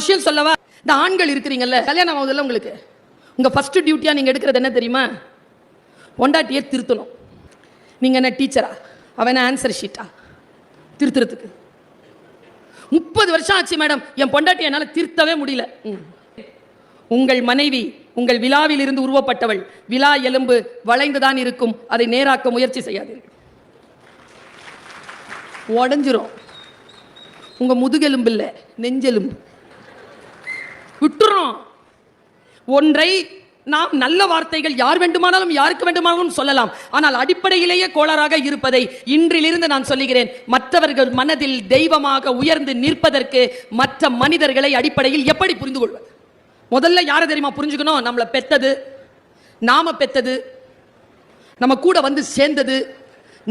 விஷயம் சொல்லவா? இந்த ஆண்கள் இருக்கிறீங்கல்ல, கல்யாணம் ஆகுதுல்ல, உங்களுக்கு உங்க ஃபர்ஸ்ட் டியூட்டியா நீங்க எடுக்கிறது என்ன தெரியுமா? பொண்டாட்டியை திருத்தணும். நீங்க என்ன டீச்சரா? அவன் ஆன்சர் ஷீட்டா திருத்துறதுக்கு? 30 வருஷம் ஆச்சு மேடம், என் பொண்டாட்டி என்னால திருத்தவே முடியல. உங்கள் மனைவி உங்கள் விழாவில் இருந்து உருவப்பட்டவள். விழா எலும்பு வளைந்துதான் இருக்கும், அதை நேராக்க முயற்சி செய்யாதீர்கள், உடஞ்சிரும். உங்க முதுகெலும்பு இல்ல, நெஞ்செலும்பு விட்டுறோம். ஒன்றை நாம் நல்ல வார்த்தைகள் யார் வேண்டுமானாலும் யாருக்கு வேண்டுமானாலும் சொல்லலாம், ஆனால் அடிப்படையிலேயே கோளாறாக இருப்பதை இன்றிலிருந்து நான் சொல்லுகிறேன். மற்றவர்கள் மனதில் தெய்வமாக உயர்ந்து நிற்பதற்கு மற்ற மனிதர்களை அடிப்படையில் எப்படி புரிந்து கொள்வது? முதல்ல யாரை தெரியுமா புரிஞ்சுக்கணும்? நம்மளை பெத்தது, நாம பெத்தது, நம்ம கூட வந்து சேர்ந்தது,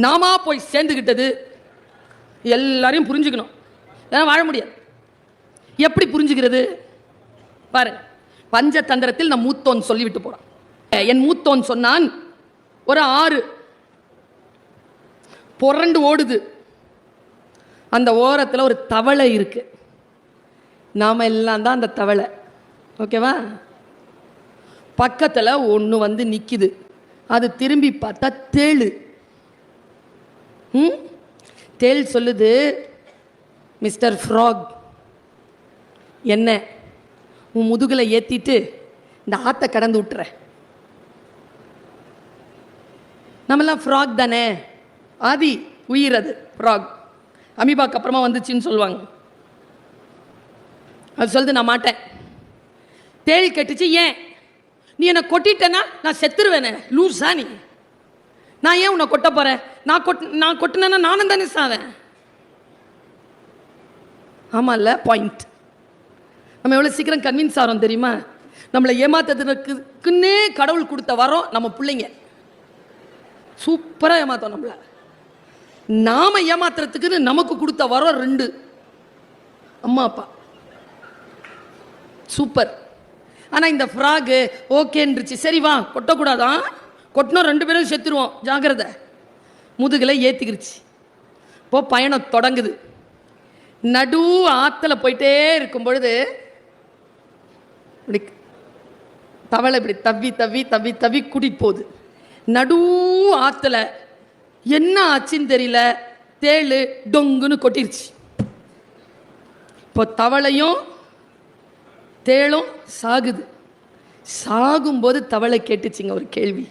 நாம போய் சேர்ந்துகிட்டது, எல்லாரையும் புரிஞ்சுக்கணும். வாழ முடியாது. எப்படி புரிஞ்சுக்கிறது பாருங்க. பஞ்சதந்திரத்தில் நம் மூத்தோன் சொல்லிவிட்டு போறான். என் மூத்தோன் சொன்னான், ஒரு ஆறு புரண்டு ஓடுது, அந்த ஓரத்தில் ஒரு தவளை இருக்கு, நாம எல்லாம் தான் அந்த தவளை. ஓகேவா? பக்கத்தில் ஒன்று வந்து நிற்கிது, அது திரும்பி பார்த்தா தேளு. தேள் சொல்லுது, மிஸ்டர் ஃப்ராக், என்ன உன் முதுகுல ஏற்றிட்டு இந்த ஆற்றை கடந்து விட்டுற. நம்மெல்லாம் ஃப்ராக் தானே, ஆதி உயிர் அது ஃப்ராக். அமீபாக்கு அப்புறமா வந்துச்சுன்னு சொல்லுவாங்க. அது சொல்லுது, நான் மாட்டேன். தேள் கட்டுச்சு, ஏன் நீ என்னை கொட்டிட்டேன்னா நான் செத்துருவேனே, லூஸா நீ? நான் ஏன் உன்னை கொட்ட போறேன்? நான் கொட்டினேன்னா நானும் தானே சாவேன். ஆமா இல்ல, பாயிண்ட். நம்ம எவ்வளோ சீக்கிரம் கன்வின்ஸ் ஆகிறோம் தெரியுமா? நம்மளை ஏமாத்துறதுக்குன்னே கடவுள் கொடுத்த வரோம் நம்ம பிள்ளைங்க. சூப்பராக ஏமாத்தோம் நம்மள. நாம ஏமாத்துறதுக்குன்னு நமக்கு கொடுத்த வரோம் 2 அம்மா அப்பா. சூப்பர். ஆனால் இந்த ஃப்ராகு ஓகேன்றுச்சு, சரி வா கொட்டக்கூடாதான், கொட்டினோம் 2 பேரும் செத்துருவோம், ஜாகிரதை. முதுகில் ஏற்றிக்கிருச்சு. இப்போ பயணம் தொடங்குது. நடு ஆற்றுல போயிட்டே இருக்கும் பொழுது இப்படி தவளை இப்படி தவி தவி தவி தவி கூட்டிட்டு போகுது. நடு ஆற்றுல என்ன ஆச்சுன்னு தெரியல, தேளு டொங்குன்னு கொட்டிருச்சு. இப்போ தவளையும் தேளும் சாகுது. சாகும்போது தவளை கேட்டுச்சுங்க ஒரு கேள்வி.